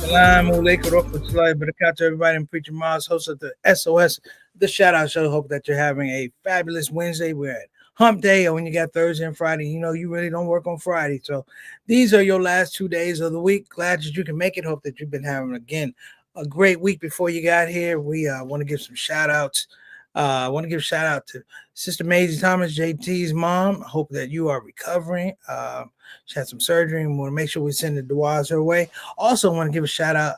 Assalamu alaikum warahmatullahi wabarakatuh to everybody. I'm Preacher Miles, host of the SOS, the Shout Out Show. Hope that you're having a fabulous Wednesday. We're at hump day, or when you got Thursday and Friday, you know you really don't work on Friday. So these are your last 2 days of the week. Glad that you can make it. Hope that you've been having, again, a great week before you got here. We want to give some shout outs. I want to give a shout out to Sister Maisie Thomas, JT's mom. I hope that you are recovering. She had some surgery, and we want to make sure we send the duas her way. Also, want to give a shout out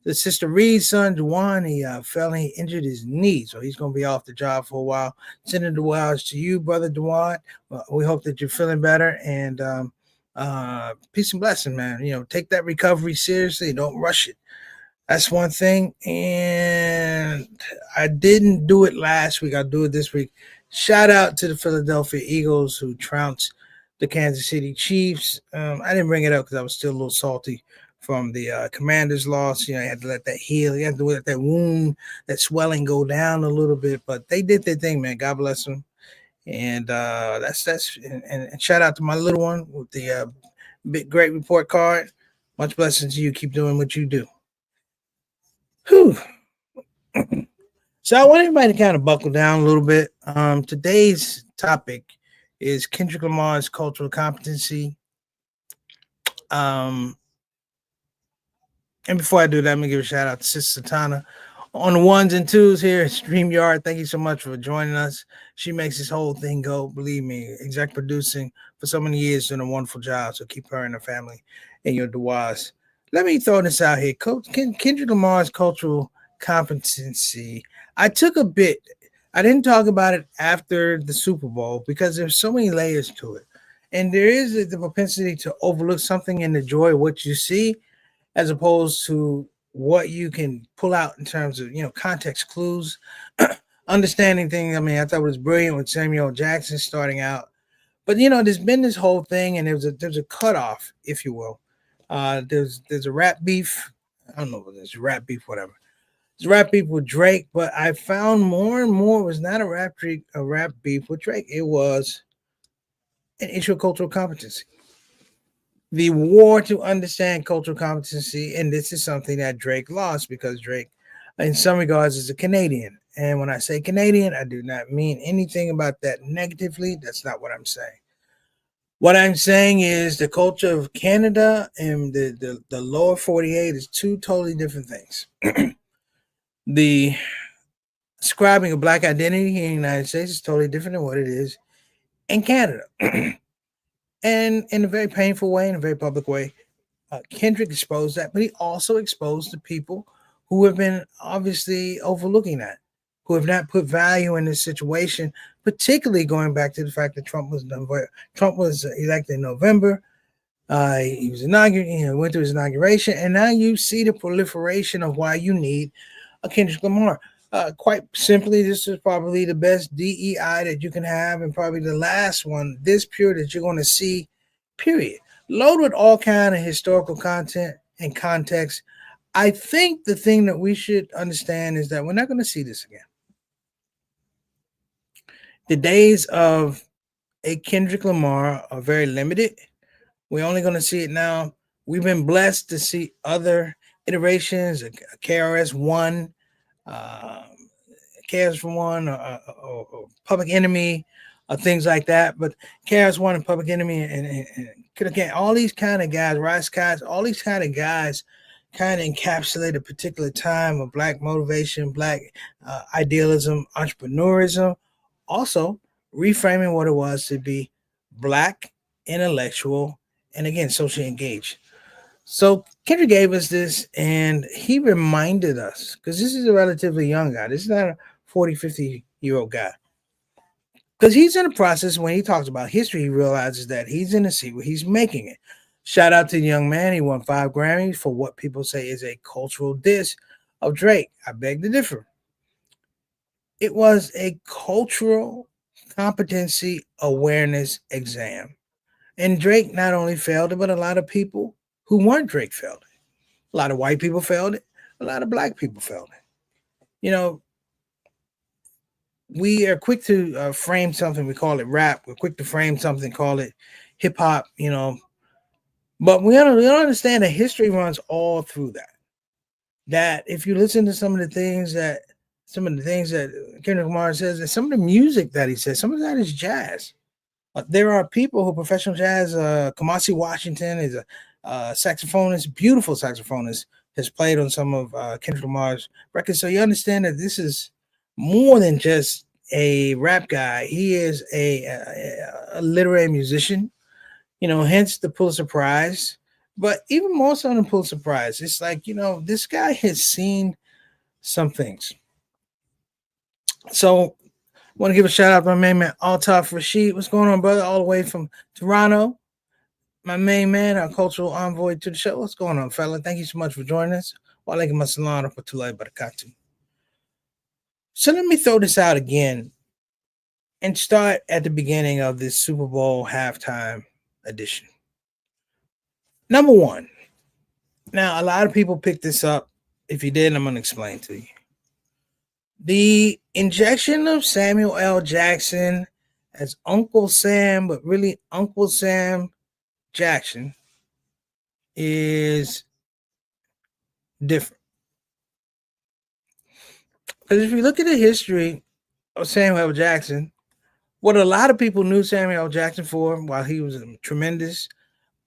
to Sister Reed's son, Juwan. He fell and he injured his knee, so he's going to be off the job for a while. Sending the duas to you, Brother Juwan. We hope that you're feeling better, and peace and blessing, man. You know, take that recovery seriously. Don't rush it. That's one thing. And I didn't do it last week. I'll do it this week. Shout out to the Philadelphia Eagles who trounced the Kansas City Chiefs. I didn't bring it up because I was still a little salty from the Commanders' loss. You know, you had to let that heal. You had to let that wound, that swelling go down a little bit. But they did their thing, man. God bless them. And and shout out to my little one with the big great report card. Much blessings to you. Keep doing what you do. Whew. So I want everybody to kind of buckle down a little bit. Today's topic is Kendrick Lamar's cultural competency. And before I do that, let me give a shout out to Sister Satana on the ones and twos here at StreamYard. Thank you so much for joining us. She makes this whole thing go. Believe me, exec producing for so many years, doing a wonderful job. So keep her and her family in your duas. Let me throw this out here. Kendrick Lamar's cultural competency. I took a bit. I didn't talk about it after the Super Bowl because there's so many layers to it. And there is the propensity to overlook something and enjoy what you see as opposed to what you can pull out in terms of, context clues, understanding things. I mean, I thought it was brilliant with Samuel Jackson starting out. But, there's been this whole thing, and there's a cutoff, if you will. There's a rap beef. I don't know what there's rap beef, whatever. There's rap beef with Drake, but I found more and more it was not a rap beef with Drake. It was an issue of cultural competency. The war to understand cultural competency, and this is something that Drake lost because Drake, in some regards, is a Canadian. And when I say Canadian, I do not mean anything about that negatively. That's not what I'm saying. What I'm saying is the culture of Canada and the lower 48 is two totally different things. The ascribing a black identity in the United States is totally different than what it is in Canada. And in a very painful way, in a very public way, Kendrick exposed that, but he also exposed the people who have been obviously overlooking that, who have not put value in this situation, particularly going back to the fact that Trump was elected in November. He was inaugurated, went through his inauguration, and now you see the proliferation of why you need a Kendrick Lamar. Quite simply, this is probably the best DEI that you can have, and probably the last one, this pure, that you're going to see, period. Loaded with all kind of historical content and context. I think the thing that we should understand is that we're not going to see this again. The days of a Kendrick Lamar are very limited. We're only going to see it now. We've been blessed to see other iterations, KRS-One, KRS-One, or Public Enemy, things like that. But KRS-One and Public Enemy and all these kind of guys, Rice Guys, all these kind of guys kind of encapsulate a particular time of black motivation, black idealism, entrepreneurism. Also, reframing what it was to be black, intellectual, and again, socially engaged. So Kendrick gave us this, and he reminded us, because this is a relatively young guy. This is not a 40, 50-year-old guy. Because he's in the process, when he talks about history, he realizes that he's in a seat where he's making it. Shout out to the young man. He won 5 Grammys for what people say is a cultural diss of Drake. I beg to differ. It was a cultural competency awareness exam. And Drake not only failed it, but a lot of people who weren't Drake failed it. A lot of white people failed it. A lot of black people failed it. We are quick to frame something. We call it rap. We're quick to frame something, call it hip hop, But we don't understand that history runs all through that. that if you listen to some of the things that Kendrick Lamar says, and some of the music that he says, some of that is jazz. There are people who professional jazz. Kamasi Washington is a saxophonist, beautiful saxophonist, has played on some of Kendrick Lamar's records. So you understand that this is more than just a rap guy. He is a literary musician. Hence the Pulitzer Prize. But even more so than Pulitzer Prize, it's like this guy has seen some things. So want to give a shout out to my main man, Altaf Rashid. What's going on, brother? All the way from Toronto. My main man, our cultural envoy to the show. What's going on, fella? Thank you so much for joining us. Walaikum assalam wa rahmatullahi wa barakatuh. So let me throw this out again and start at the beginning of this Super Bowl halftime edition. Number one. Now, a lot of people picked this up. If you didn't, I'm going to explain to you. The injection of Samuel L. Jackson as Uncle Sam, but really Uncle Sam Jackson, is different. Because if you look at the history of Samuel L. Jackson, what a lot of people knew Samuel L. Jackson for, while he was a tremendous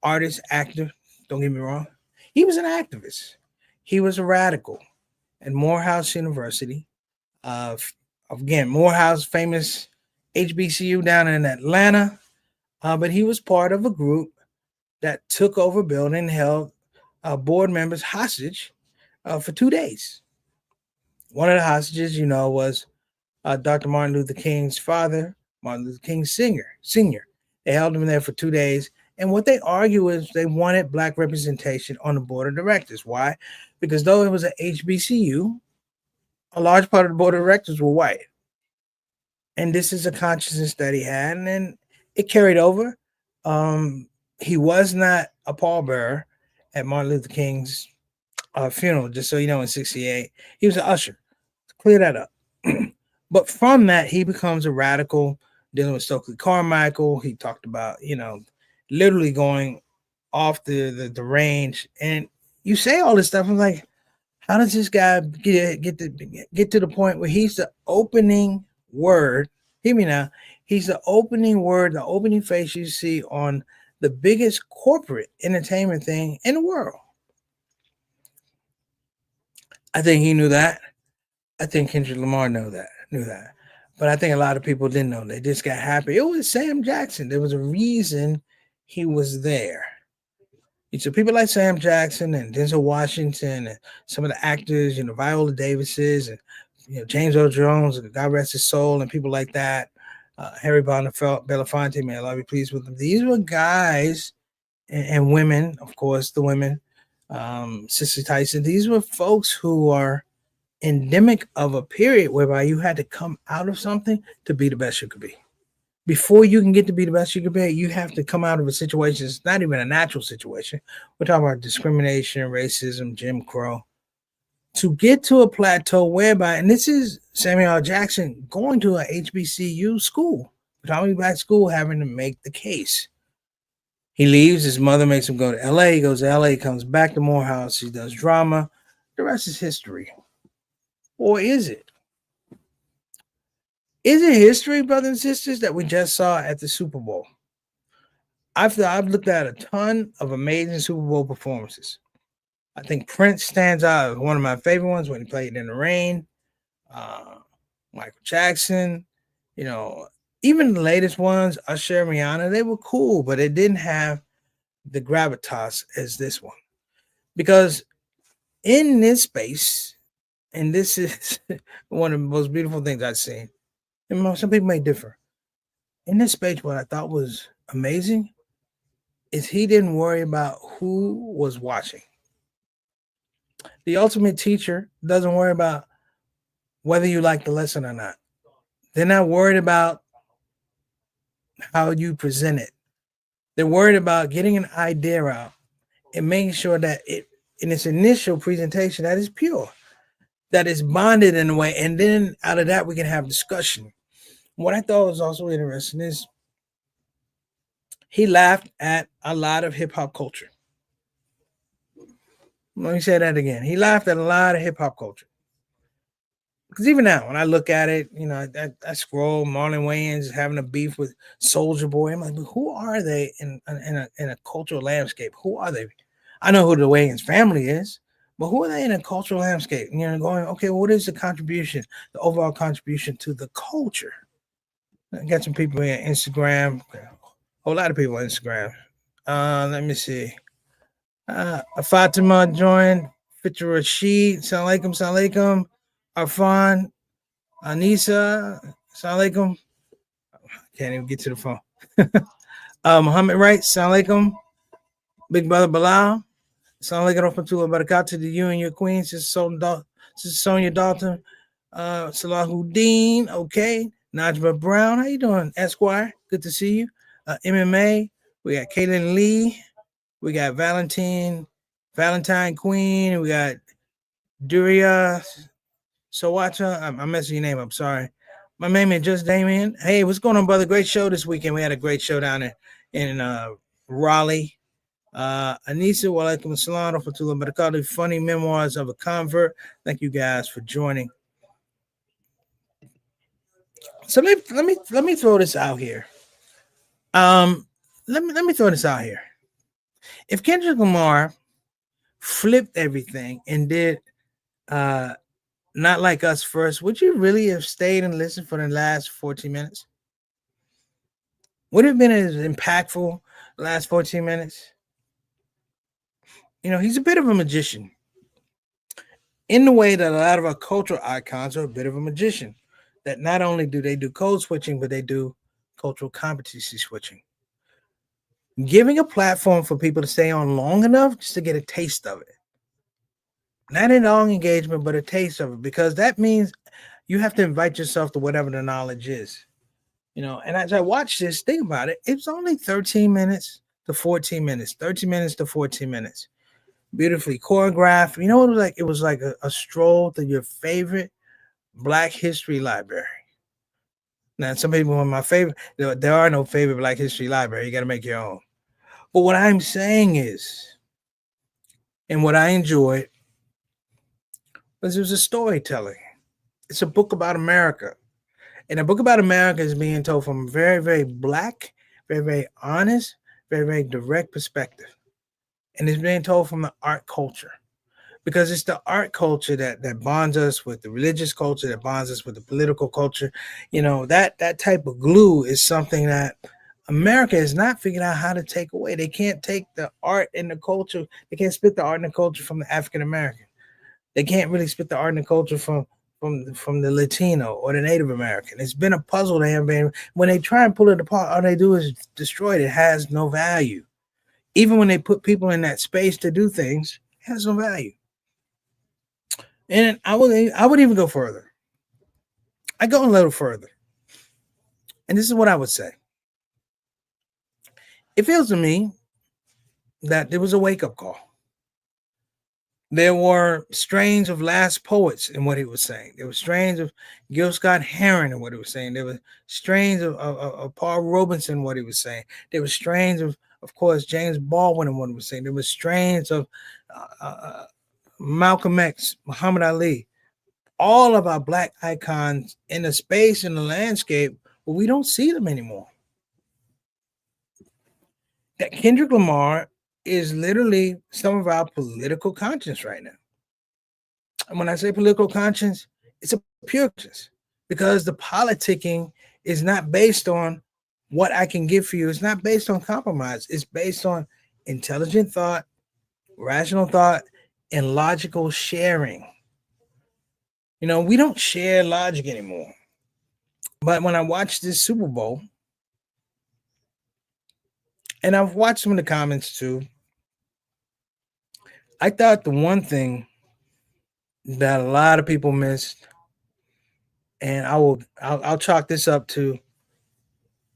artist, actor, don't get me wrong, he was an activist. He was a radical at Morehouse University. Again, Morehouse, famous HBCU down in Atlanta. But he was part of a group that took over building and held board members hostage for 2 days. One of the hostages, was Dr. Martin Luther King's father, Martin Luther King Sr. They held him there for 2 days. And what they argue is they wanted black representation on the board of directors. Why? Because though it was an HBCU, a large part of the board of directors were white. And this is a consciousness that he had, and it carried over. He was not a pallbearer at Martin Luther King's funeral, just so you know, in 1968. He was an usher. Clear that up. But from that, he becomes a radical, dealing with Stokely Carmichael. He talked about, literally going off the range. And you say all this stuff, I'm like, how does this guy get to the point where he's the opening word? Hear me now. He's the opening word, the opening face you see on the biggest corporate entertainment thing in the world. I think he knew that. I think Kendrick Lamar knew that. But I think a lot of people didn't know. They just got happy. It was Sam Jackson. There was a reason he was there. So people like Sam Jackson and Denzel Washington and some of the actors, Viola Davises and James Earl Jones, God rest his soul, and people like that. Harry Belafonte, may Allah be pleased with them. These were guys and women, of course, the women, Cicely Tyson. These were folks who are endemic of a period whereby you had to come out of something to be the best you could be. Before you can get to be the best you can be, you have to come out of a situation. It's not even a natural situation. We're talking about discrimination, racism, Jim Crow. To get to a plateau whereby, and this is Samuel L. Jackson going to a HBCU school, Tommy Black school, having to make the case. He leaves. His mother makes him go to LA. He goes to LA, comes back to Morehouse. He does drama. The rest is history. Or is it? Is it history, brothers and sisters, that we just saw at the Super Bowl? I've looked at a ton of amazing Super Bowl performances. I think Prince stands out as one of my favorite ones when he played in the rain. Michael Jackson, even the latest ones, Usher, Rihanna, they were cool, but it didn't have the gravitas as this one. Because in this space, and this is one of the most beautiful things I've seen, and some people may differ. In this space, what I thought was amazing is he didn't worry about who was watching. The ultimate teacher doesn't worry about whether you like the lesson or not. They're not worried about how you present it. They're worried about getting an idea out and making sure that it, in its initial presentation, that is pure, that is bonded in a way. And then out of that, we can have discussion. What I thought was also interesting is he laughed at a lot of hip hop culture. Let me say that again. He laughed at a lot of hip hop culture. Because even now, when I look at it, I scroll. Marlon Wayans having a beef with Soldier Boy. I'm like, but who are they in a cultural landscape? Who are they? I know who the Wayans family is, but who are they in a cultural landscape? Going, okay, what is the contribution, the overall contribution to the culture? I got some people in Instagram, a whole lot of people on Instagram. Let me see. Fatima joined. Fitra Rashid, Salam alaikum, Salam alaikum. Arfan, Anissa, Salam alaikum. Can't even get to the phone. Muhammad Wright, Salam alaikum. Big brother Bilal, Salam alaikum rahmatullah barakatuh to you and your queen, Sister Sonia Dalton, Salahuddin, okay. Najma Brown, how you doing, Esquire? Good to see you. MMA, we got Kaylin Lee, we got Valentine Queen, we got Duria Sawacha. I'm messing your name up, sorry. My name is just Damien. Hey, what's going on, brother? Great show this weekend. We had a great show down there in Raleigh. Anissa, walaikum assalam, rahmatullah barakatuh. Funny memoirs of a convert. Thank you guys for joining. So let me throw this out here. Let me throw this out here. If Kendrick Lamar flipped everything and did Not Like Us first, would you really have stayed and listened for the last 14 minutes? Would it have been as impactful the last 14 minutes? He's a bit of a magician in the way that a lot of our cultural icons are a bit of a magician. That not only do they do code switching, but they do cultural competency switching. Giving a platform for people to stay on long enough just to get a taste of it. Not a long engagement, but a taste of it, because that means you have to invite yourself to whatever the knowledge is. And as I watch this, think about it, it's only 13 minutes to 14 minutes, 13 minutes to 14 minutes. Beautifully choreographed. You know what it was like? It was like a stroll to your favorite Black history library. Now, some people are my favorite. There are no favorite Black history library. You got to make your own. But what I'm saying is, and what I enjoyed, was it was a storytelling. It's a book about America. And a book about America is being told from a very, very Black, very, very honest, very, very direct perspective. And it's being told from the art culture, because it's the art culture that bonds us with the religious culture, that bonds us with the political culture. That type of glue is something that America has not figured out how to take away. They can't take the art and the culture. They can't split the art and the culture from the African American. They can't really split the art and the culture from the Latino or the Native American. It's been a puzzle they have been. When they try and pull it apart, all they do is destroy it. It has no value. Even when they put people in that space to do things, it has no value. And I would even go further. I go a little further. And this is what I would say. It feels to me that there was a wake-up call. There were strains of Last Poets in what he was saying. There were strains of Gil Scott Heron in what he was saying. There were strains of Paul Robeson in what he was saying. There were strains of course, James Baldwin in what he was saying. There were strains of Malcolm X, Muhammad Ali. All of our Black icons in the space, in the landscape, but we don't see them anymore. That Kendrick Lamar is literally some of our political conscience right now. And when I say political conscience, it's a pure conscience, because the politicking is not based on what I can give for you. It's not based on compromise. It's based on intelligent thought, rational thought, and logical sharing. We don't share logic anymore. But when I watched this Super Bowl, and I've watched some of the comments too, I thought the one thing that a lot of people missed, and I'll chalk this up to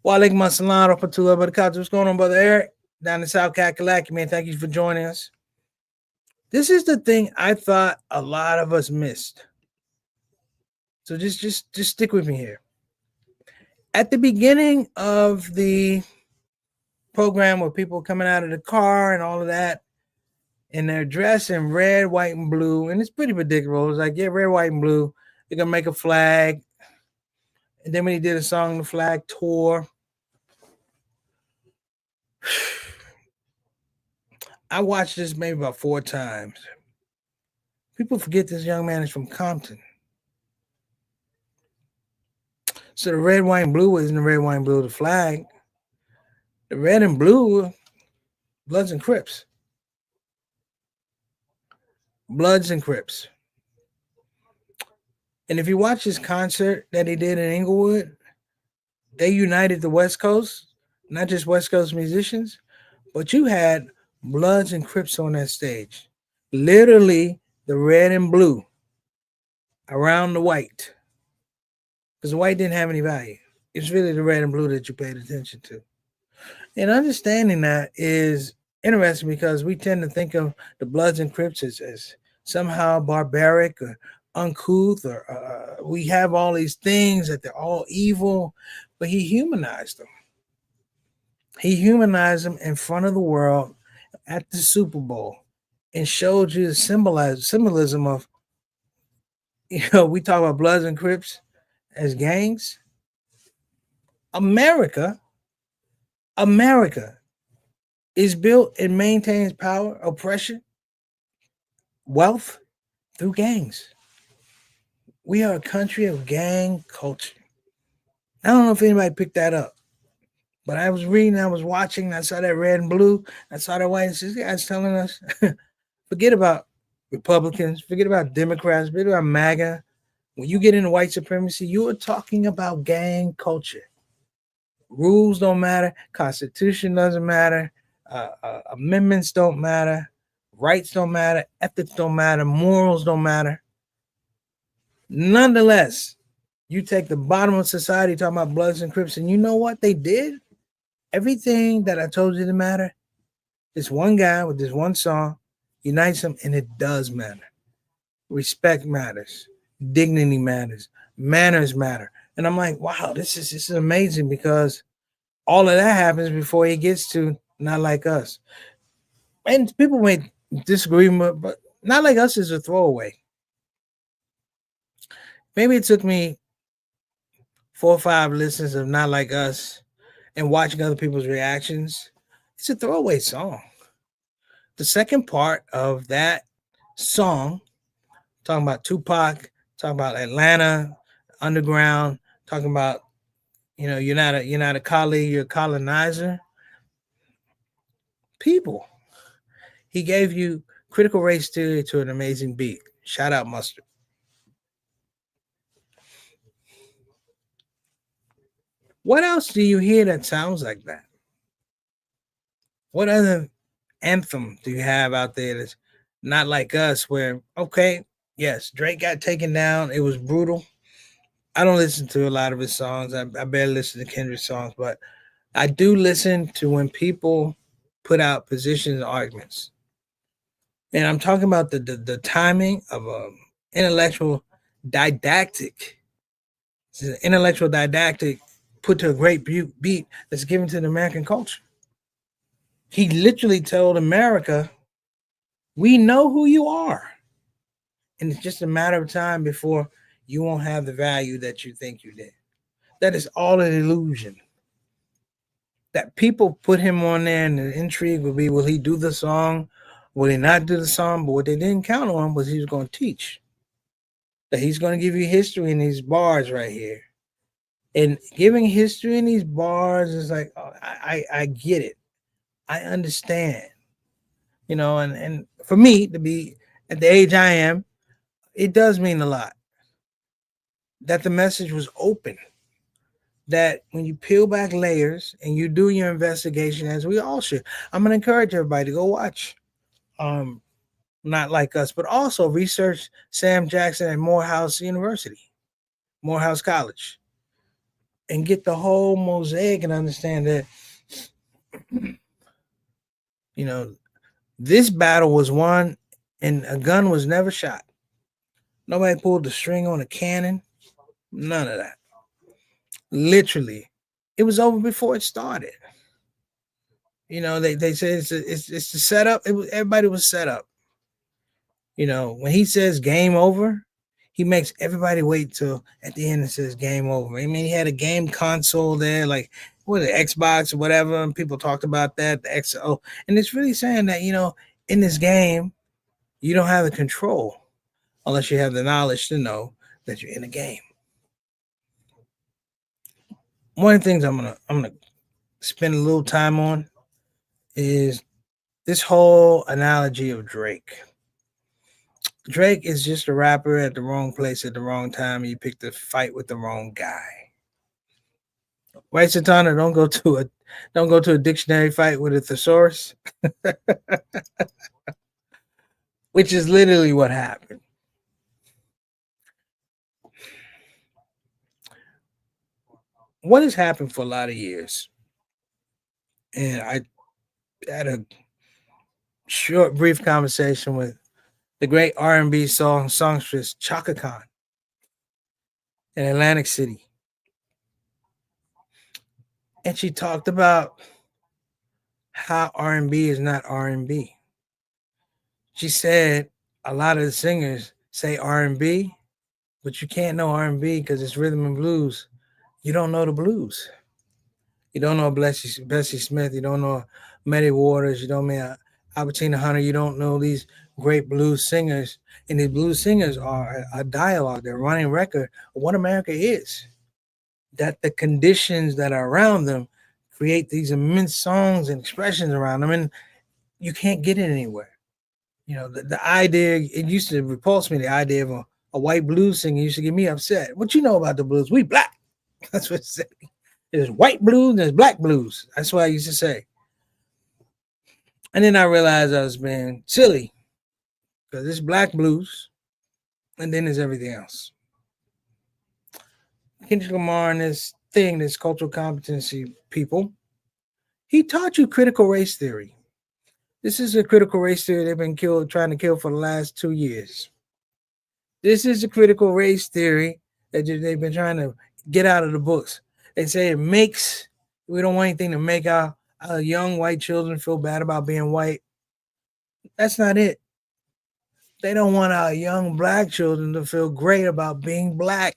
Walaikum assalam rahmatullah barakatuh. What's going on, brother Eric? Down in South Kakalaki, man. Thank you for joining us. This is the thing I thought a lot of us missed. So just stick with me here. At the beginning of the program, where people coming out of the car and all of that, and they're dressed in red, white, and blue, and it's pretty predictable. It's like, yeah, red, white, and blue. They're gonna make a flag, and then when he did a song, the flag tore. I watched this maybe about 4 times. People forget this young man is from Compton. So the red, white, and blue isn't the red, white, and blue of the flag. The red and blue, Bloods and Crips. Bloods and Crips. And if you watch his concert that he did in Inglewood, they united the West Coast, not just West Coast musicians, but you had Bloods and Crips on that stage. Literally the red and blue around the white. Because the white didn't have any value. It's really the red and blue that you paid attention to. And understanding that is interesting because we tend to think of the Bloods and Crips as somehow barbaric or uncouth, or we have all these things that they're all evil, but he humanized them. He humanized them in front of the world at the Super Bowl and showed you the symbolism of, we talk about Bloods and Crips as gangs. America is built and maintains power, oppression, wealth through gangs. We are a country of gang culture. I don't know if anybody picked that up, but I was reading, I was watching, I saw that red and blue, I saw that white, and this guy's telling us, forget about Republicans, forget about Democrats, forget about MAGA. When you get into white supremacy, you are talking about gang culture. Rules don't matter, Constitution doesn't matter, amendments don't matter, rights don't matter, ethics don't matter, morals don't matter. Nonetheless, you take the bottom of society talking about Bloods and Crips, and you know what they did? Everything that I told you to matter, this one guy with this one song unites them, and it does matter. Respect matters, dignity matters, manners matter. And I'm like, wow, this is amazing, because all of that happens before he gets to Not Like Us. And people may disagree, but Not Like Us is a throwaway. Maybe it took me 4 or 5 listens of Not Like Us and watching other people's reactions. It's a throwaway song. The second part of that song, talking about Tupac, talking about Atlanta, underground, talking about, you're not a colleague, you're a colonizer. People. He gave you critical race theory to an amazing beat. Shout out Mustard. What else do you hear that sounds like that? What other anthem do you have out there that's not like us, where, okay, yes, Drake got taken down. It was brutal. I don't listen to a lot of his songs. I barely listen to Kendrick songs, but I do listen to when people put out positions and arguments. And I'm talking about the timing of intellectual didactic. It's an intellectual didactic put to a great beat that's given to the American culture. He literally told America, we know who you are. And it's just a matter of time before you won't have the value that you think you did. That is all an illusion. That people put him on there, and the intrigue will be, will he do the song? Will he not do the song? But what they didn't count on was he was going to teach. That he's going to give you history in these bars right here. And giving history in these bars is like, oh, I get it. I understand. And for me to be at the age I am, it does mean a lot that the message was open. That when you peel back layers and you do your investigation, as we all should, I'm going to encourage everybody to go watch Not Like Us, but also research Sam Jackson at Morehouse University, Morehouse College, and get the whole mosaic and understand that, this battle was won and a gun was never shot. Nobody pulled the string on a cannon. None of that. Literally, it was over before it started. They say it's the setup. Everybody was set up. When he says game over, he makes everybody wait till at the end and says game over. I mean, he had a game console there, like what the Xbox or whatever, and people talked about that, the XO. And it's really saying that, in this game, you don't have the control unless you have the knowledge to know that you're in a game. One of the things I'm gonna spend a little time on is this whole analogy of Drake. Drake is just a rapper at the wrong place at the wrong time. He picked a fight with the wrong guy. Right, Satana? Don't go to a dictionary fight with a thesaurus, which is literally what happened. What has happened for a lot of years, and I had a short, brief conversation with the great R&B songstress Chaka Khan in Atlantic City, and she talked about how R&B is not R&B. She said a lot of the singers say R&B, but you can't know R&B because it's rhythm and blues. You don't know the blues. You don't know Bessie Smith. You don't know Muddy Waters. You don't know Albertina Hunter. You don't know these great blues singers. And these blues singers are a dialogue. They're running record of what America is. That the conditions that are around them create these immense songs and expressions around them, and you can't get it anywhere. The idea, it used to repulse me, the idea of a white blues singer used to get me upset. What you know about the blues? We black. That's what it said. There's white blues and there's black blues. That's what I used to say. And then I realized I was being silly because it's black blues and then there's everything else. Kendrick Lamar and this cultural competency people, he taught you critical race theory. This is a critical race theory they've been trying to kill for the last 2 years. This is a critical race theory that they've been trying to get out of the books. They say we don't want anything to make our young white children feel bad about being white. That's not it. They don't want our young black children to feel great about being black.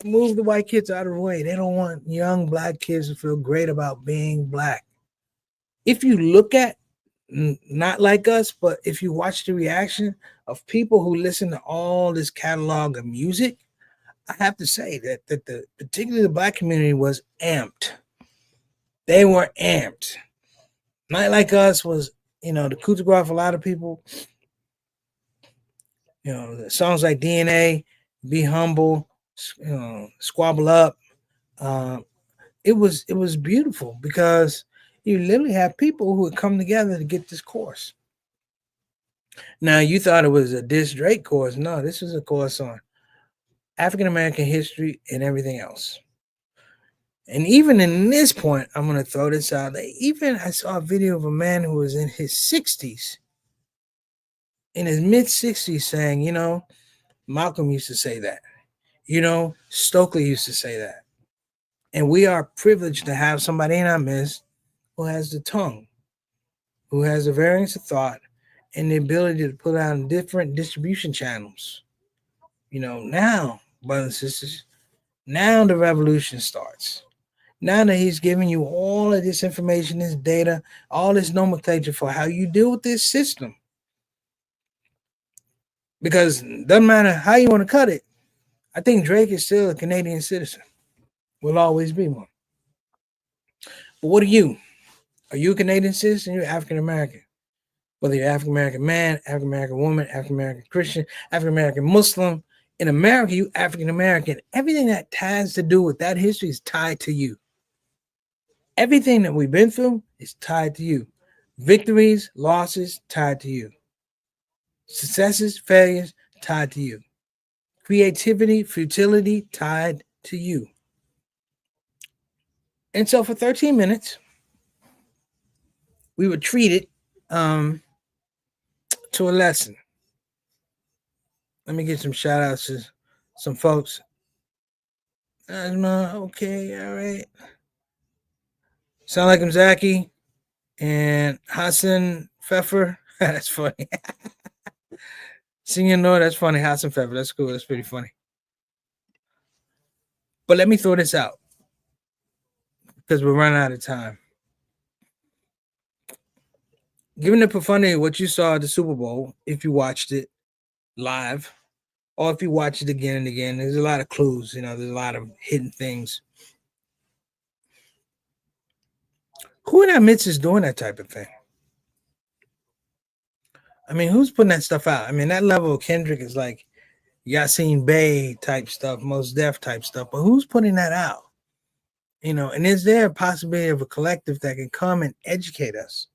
Move the white kids out of the way. They don't want young black kids to feel great about being black. If you look at, not like us, but if you watch the reaction of people who listen to all this catalog of music, I have to say that particularly the black community was amped. They were amped. Not like us was, the coup de grace for a lot of people. Songs like DNA, Be Humble, Squabble Up. It was beautiful because you literally have people who would come together to get this course. Now, you thought it was a Diss Drake course. No, this was a course on African American history and everything else. And even in this point, I'm going to throw this out. Even I saw a video of a man who was in his 60s, in his mid 60s, saying, Malcolm used to say that. Stokely used to say that. And we are privileged to have somebody in our midst who has the tongue, who has the variance of thought, and the ability to put out different distribution channels. Now, brothers and sisters, now the revolution starts. Now that he's giving you all of this information, this data, all this nomenclature for how you deal with this system. Because it doesn't matter how you want to cut it, I think Drake is still a Canadian citizen. Will always be one. But what are you? Are you a Canadian citizen? You're African American. Whether you're African American man, African American woman, African American Christian, African American Muslim, in America, you African American. Everything that has to do with that history is tied to you. Everything that we've been through is tied to you. Victories, losses, tied to you. Successes, failures, tied to you. Creativity, futility, tied to you. And so for 13 minutes, we were treated to a lesson. Let me get some shout outs to some folks. Okay, all right. Sound like I'm Zachy. And Hassan Pfeffer. That's funny. Senior no, that's funny. Hassan Pfeffer. That's cool. That's pretty funny. But let me throw this out because we're running out of time. Given the profundity of what you saw at the Super Bowl, if you watched it live, or if you watch it again and again, there's a lot of clues. There's a lot of hidden things. Who in our midst is doing that type of thing? I mean, who's putting that stuff out? I mean, that level of Kendrick is like Yassine Bey type stuff, Mos Def type stuff. But who's putting that out? And is there a possibility of a collective that can come and educate us?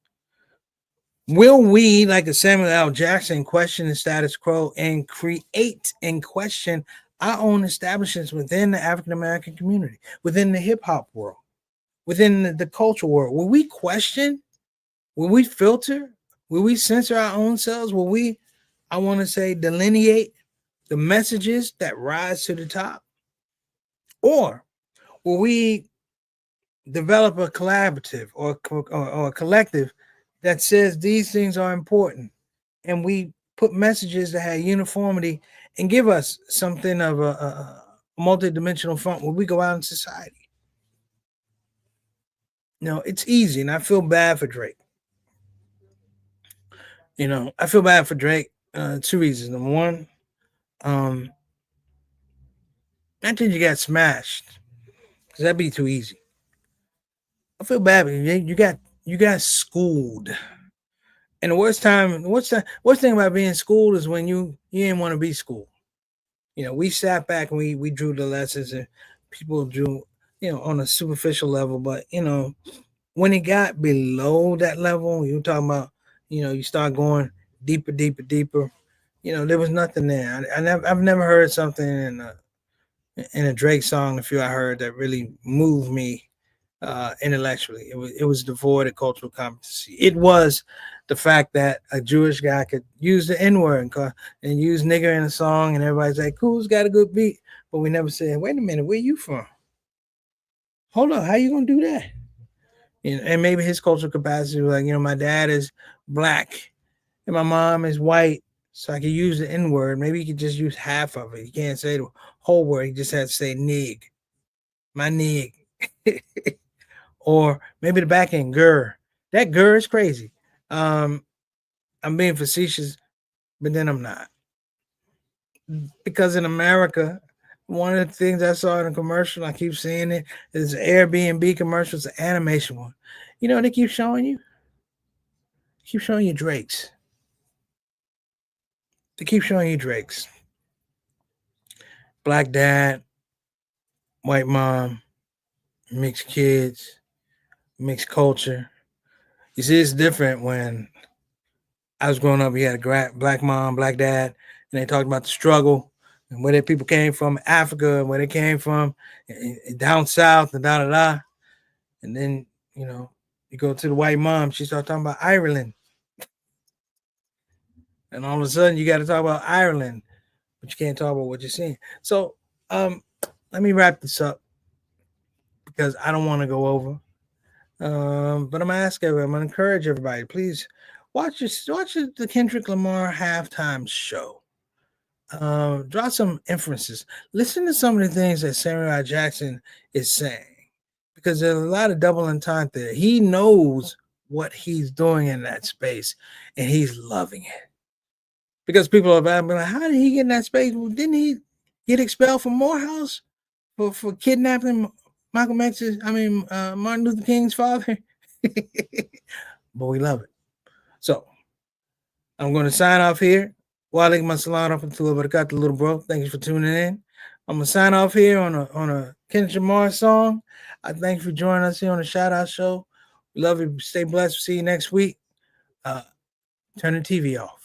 Will we, like a Samuel L. Jackson, question the status quo and create and question our own establishments within the African American community, within the hip hop world, within the cultural world? Will we question? Will we filter? Will we censor our own selves? Will we, I want to say, delineate the messages that rise to the top? Or will we develop a collaborative or a collective that says these things are important, and we put messages that have uniformity and give us something of a multidimensional front where we go out in society? It's easy, and I feel bad for Drake. I feel bad for Drake. Two reasons. Number one, not that you got smashed, because that'd be too easy. I feel bad, but you got schooled. And the worst thing about being schooled is when you didn't want to be schooled. We sat back and we drew the lessons, and people drew, on a superficial level. But when it got below that level, you talking about, you start going deeper, deeper, deeper. There was nothing there. I've never heard something in a Drake song, a few I heard, that really moved me intellectually. It was devoid of cultural competency. It was the fact that a Jewish guy could use the N-word and use nigger in a song, and everybody's like, cool's got a good beat. But we never said, wait a minute, where you from? Hold on, how you gonna do that? And maybe his cultural capacity was like, my dad is black and my mom is white, so I could use the N-word. Maybe he could just use half of it. He can't say the whole word. He just has to say nig. My nig. Or maybe the back end, gur. That gur is crazy. I'm being facetious, but then I'm not. Because in America, one of the things I saw in a commercial, I keep seeing it, is an Airbnb commercial. It's an animation one. They keep showing you? Keep showing you Drakes. They keep showing you Drakes. Black dad, white mom, mixed kids, mixed culture. You see, it's different when I was growing up. We had a black mom, black dad, and they talked about the struggle and where their people came from, Africa, and where they came from, and down south, and da da da. And then you go to the white mom, she started talking about Ireland, and all of a sudden you got to talk about Ireland, but you can't talk about what you're seeing. So let me wrap this up because I don't want to go over. But I'm gonna encourage everybody, please watch the Kendrick Lamar halftime show. Draw some inferences. Listen to some of the things that Samuel L. Jackson is saying, because there's a lot of double entendre there. He knows what he's doing in that space, and he's loving it. Because people are been like, how did he get in that space? Well, didn't he get expelled from Morehouse for kidnapping Martin Luther King's father? But we love it. So I'm going to sign off here. Walaikum assalam warahmatullahi wabarakatuh, little bro. Thank you for tuning in. I'm gonna sign off here on a Kendrick Lamar song. I thank you for joining us here on the ShOUT Show. We love you. Stay blessed. See you next week. Turn the TV off.